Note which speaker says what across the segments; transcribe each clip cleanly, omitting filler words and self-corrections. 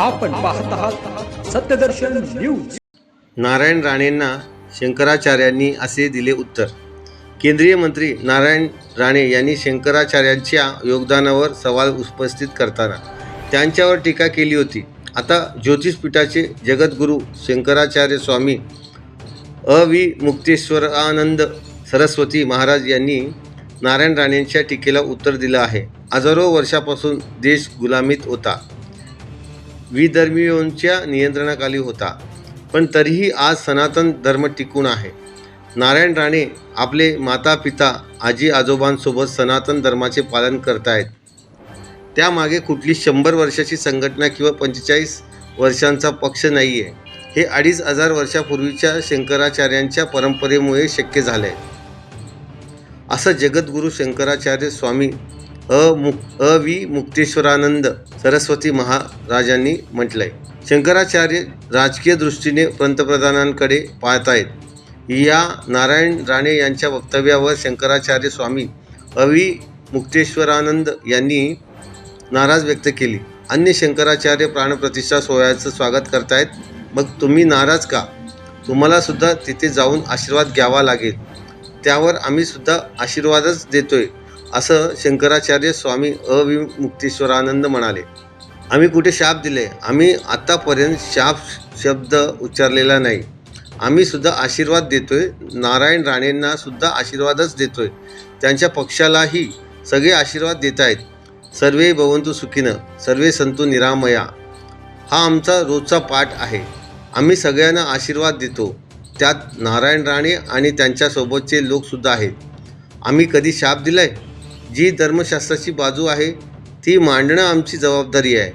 Speaker 1: आपण पाहत आहात सत्यदर्शन न्यूज।
Speaker 2: नारायण राणेंना शंकराचार्यांनी असे दिले उत्तर। केंद्रीय मंत्री नारायण राणे यांनी शंकराचार्यांच्या योगदानावर सवाल उपस्थित करताना त्यांच्यावर टीका केली होती। आता ज्योतिषपीठाचे जगद्गुरू शंकराचार्य स्वामी अविमुक्तेश्वरानंद सरस्वती महाराज यांनी नारायण राणेंच्या टीकेला उत्तर दिलं आहे। हजारो वर्षापासून देश गुलामीत होता, विधर्मीयांच्या नियंत्रणाखाली होता, पण तरीही आज सनातन धर्म टिकून आहे। नारायण राणे आपले माता पिता आजी आजोबांसोबत सनातन धर्माचे पालन करतायत। त्यामागे कुठली 100 वर्षाची संघटना किंवा 45 वर्षांचा पक्ष नाही आहे। हे 2500 वर्षापूर्वीच्या शंकराचार्यांच्या परंपरेमुळे शक्य झाले आहे, असं जगद्गुरू शंकराचार्य स्वामी अविमुक्तेश्वरानंद सरस्वती महाराजांनी म्हटलंय। शंकराचार्य राजकीय दृष्टीने पंतप्रधानांकडे पाहतायत। या नारायण राणे यांच्या वक्तव्यावर शंकराचार्य स्वामी अविमुक्तेश्वरानंद यांनी नाराज व्यक्त केली। अन्य शंकराचार्य प्राणप्रतिष्ठा सोहळ्याचं स्वागत करतायत, मग तुम्ही नाराज का? तुम्हाला सुद्धा तिथे जाऊन आशीर्वाद घ्यावा लागेल, त्यावर आम्ही सुद्धा आशीर्वादच देतोय, असं शंकराचार्य स्वामी अविमुक्तेश्वरानंद म्हणाले। आम्ही कुठे शाप दिले? आम्ही आत्तापर्यंत शाप शब्द उच्चारलेला नाही। आम्ही सुद्धा आशीर्वाद देतोय, नारायण राणेंना सुद्धा आशीर्वादच देतोय, त्यांच्या पक्षालाही सगळे आशीर्वाद देत आहेत। सर्वे भवन्तु सुखिनः, सर्वे सन्तु निरामया, हा आमचा रोजचा पाठ आहे। आम्ही सगळ्यांना आशीर्वाद देतो, त्यात नारायण राणे आणि त्यांच्यासोबतचे लोकसुद्धा आहेत। आम्ही कधी शाप दिलाय? जी धर्मशास्त्राची बाजू आहे ती मांडणं आमची जबाबदारी आहे।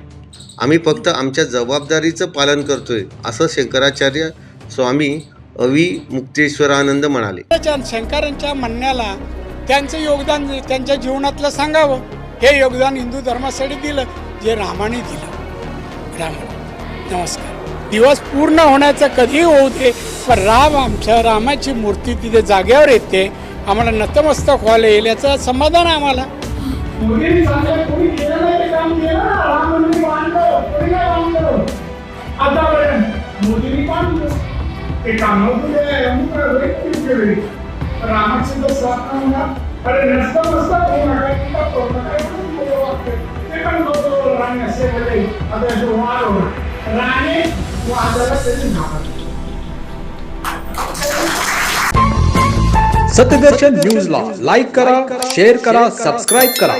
Speaker 2: आम्ही फक्त आमच्या जबाबदारीचं पालन करतोय, असं शंकराचार्य स्वामी अविमुक्तेश्वरानंद म्हणाले।
Speaker 3: शंकरांच्या म्हणण्याला त्यांचं योगदान त्यांच्या जीवनातलं सांगावं। हे योगदान हिंदू धर्मासाठी दिलं जे रामाने दिलं। नमस्कार। दिवस पूर्ण होण्याचं कधीही होऊ दे, पण रामाची मूर्ती तिथे जागेवर येते, आम्हाला नतमस्तक व्हायला येईल याचं समाधान आहे आम्हाला।
Speaker 1: सत्यदर्शन न्यूजला लाईक करा, शेअर करा, सबस्क्राईब करा।